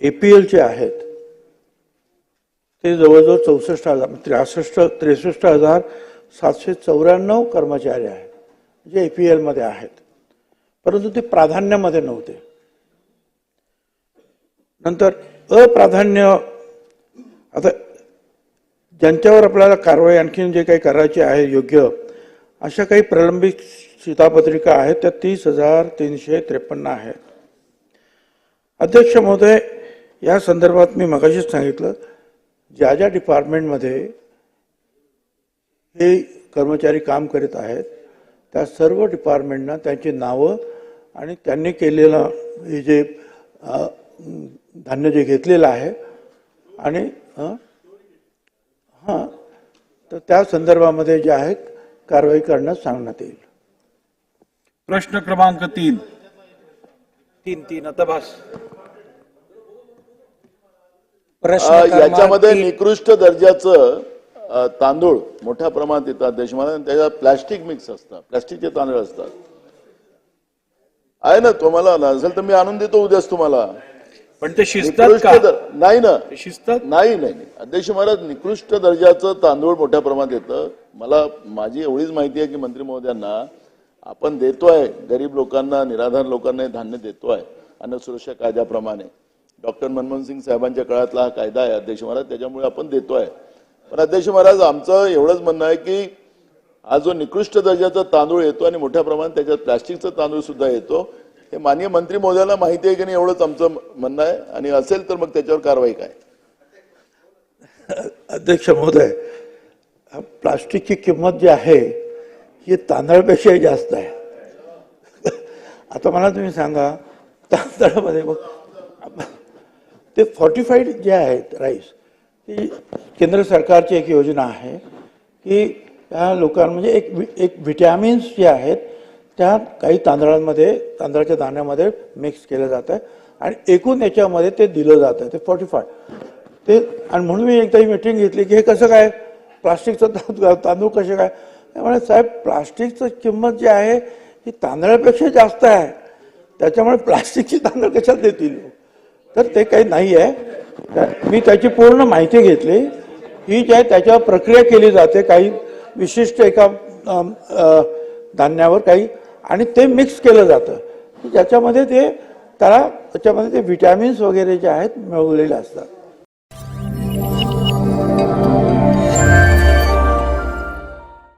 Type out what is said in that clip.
APLचे आहेत ते जवळजवळ 63,794 कर्मचारी आहेत जे APL मध्ये आहेत, परंतु ते प्राधान्यामध्ये नव्हते. नंतर अप्राधान्य, आता ज्यांच्यावर आपल्याला कारवाई आणखीन जे काही करायची आहे योग्य अशा काही प्रलंबित शितापत्रिका आहेत त्या 30,353 आहेत. अध्यक्ष महोदय, या संदर्भात मी मगाशीच सांगितलं, ज्या ज्या डिपार्टमेंटमध्ये हे कर्मचारी काम करीत आहेत त्या सर्व डिपार्टमेंटना त्यांची नावं आणि त्यांनी केलेलं हे जे धान्य जे घेतलेलं आहे आणि तर त्या संदर्भामध्ये जे आहे कारवाई करण्यास सांगण्यात येईल. प्रश्न क्रमांक 3 आता भास. याच्यामध्ये निकृष्ट दर्जाचं तांदूळ मोठ्या प्रमाणात येतात देशभरात, त्याच्यात प्लास्टिक मिक्स असतात, प्लास्टिकचे तांदूळ असतात. आहे ना, तुम्हाला नसेल तर मी आणून देतो उद्याच तुम्हाला. पण ते शिजतात का? नाही ना, शिजतात नाही. अध्यक्ष महाराज, निकृष्ट दर्जाचं तांदूळ मोठ्या प्रमाणात येतं. माझी एवढीच माहिती आहे की मंत्री महोदयांना आपण देतोय गरीब लोकांना, निराधार लोकांना हे धान्य देतोय अन्न सुरक्षा कायद्याप्रमाणे. डॉक्टर मनमोहन सिंग साहेबांच्या काळातला हा कायदा आहे अध्यक्ष महाराज, त्याच्यामुळे आपण देतोय. पण अध्यक्ष महाराज, आमचं एवढंच म्हणणं आहे की हा जो निकृष्ट दर्जाचा तांदूळ येतो आणि मोठ्या प्रमाणात त्याच्यात प्लास्टिकचा तांदूळ सुद्धा येतो, हे माननीय मंत्री महोदयांना माहिती आहे की नाही, एवढंच आमचं म्हणणं आहे. आणि असेल तर मग त्याच्यावर कारवाई काय? अध्यक्ष महोदय, प्लास्टिकची किंमत जी आहे ही तांदळापेक्षाही जास्त आहे. आता मला तुम्ही सांगा, तांदळामध्ये मग ते फॉर्टिफाईड जे आहेत राईस, ती केंद्र सरकारची एक योजना आहे की त्या लोकांना म्हणजे एक व्हिटॅमिन्स जे आहेत त्या काही तांदळाच्या दाण्यामध्ये मिक्स केलं जातं आहे आणि एकूण याच्यामध्ये ते दिलं जातं आहे, ते फॉर्टिफाईड ते. आणि म्हणून मी एकदा ही मीटिंग घेतली की हे कसं काय प्लास्टिकचं तांदूळ कसे काय? त्यामुळे साहेब, प्लास्टिकचं किंमत जी आहे ही तांदळापेक्षा जास्त आहे, त्याच्यामुळे प्लास्टिकची तांदूळ कशात देतील? तर ते काही नाही आहे. मी त्याची पूर्ण माहिती घेतली. ही जी आहे त्याच्यावर प्रक्रिया केली जाते काही विशिष्ट एका धान्यावर काही, आणि ते मिक्स केलं जातं ज्याच्यामध्ये त्याच्यामध्ये ते व्हिटॅमिन्स वगैरे जे आहेत मिळवलेले असतात.